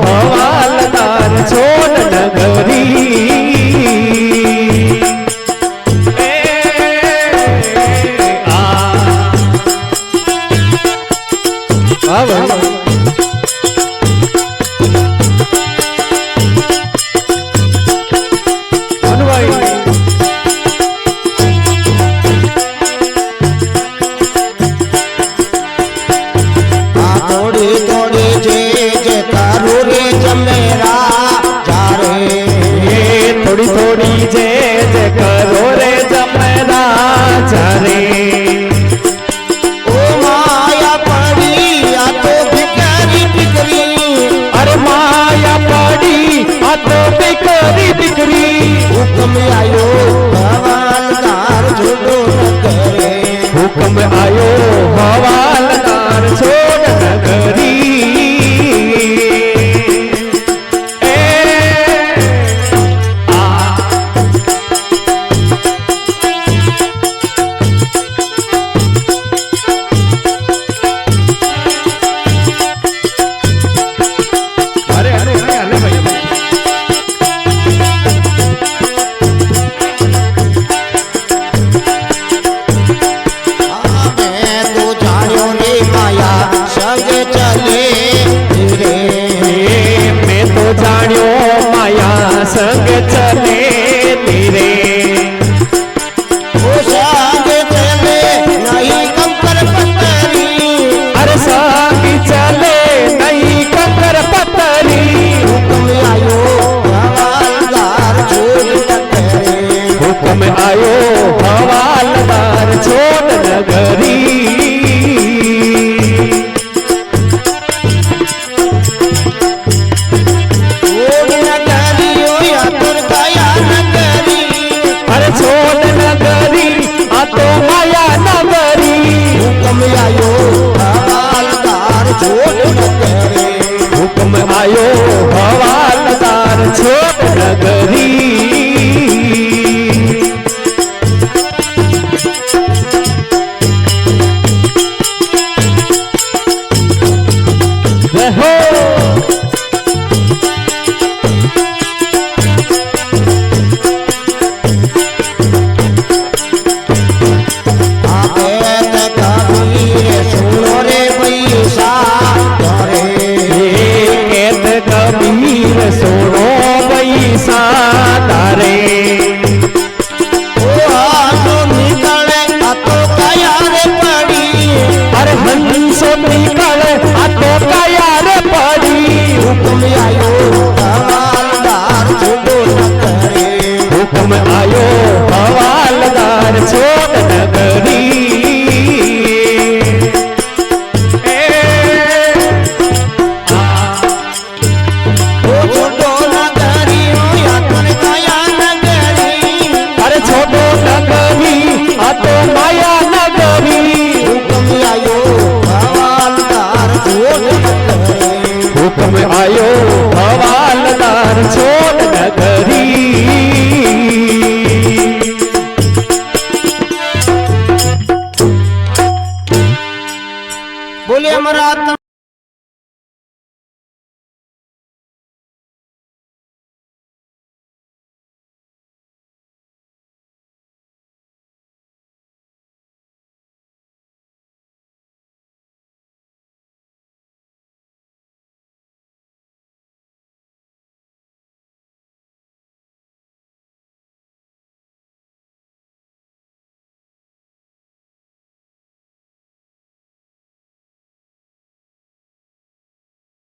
हवालदार छोड़ नगरी थोड़ी थोड़ी जे जे करो रे जमेरा चारे ओ माया पड़ी आ तो भिखारी बिकरी अरे माया पड़ी आ तो भिखारी बिकरी हुक्म आयो हवालदार छोड़ो नगरी हुक्म आयो हवालदार छोड़ नगरी संग चले तेरे ओ संग चले नहीं कंकर पत्थरी अरे संग चले नहीं कंकर पत्थरी हुक्म आयो हवालदार छोड़ नगरी हुक्म आयो हवालदार छोड़ नगरी छोड़ नगरी आ तो माया नगरी हुक्म आयो हवालदार छोड़ नगरी हुक्म आयो हवालदार छोड़ नगरी कबीर सोनो पैसा तारे ओ आसो निकले आ तो काया रे पड़ी अरे हंसो निकले आ तो काया रे पड़ी हुक्म आयो हवालदार छोड़ो नगरी हुक्म आयो हवालदार छोड़ नगरी तो माया नगरी हुक्म आयो हवालदार छोड़ नगरी हुक्म आयो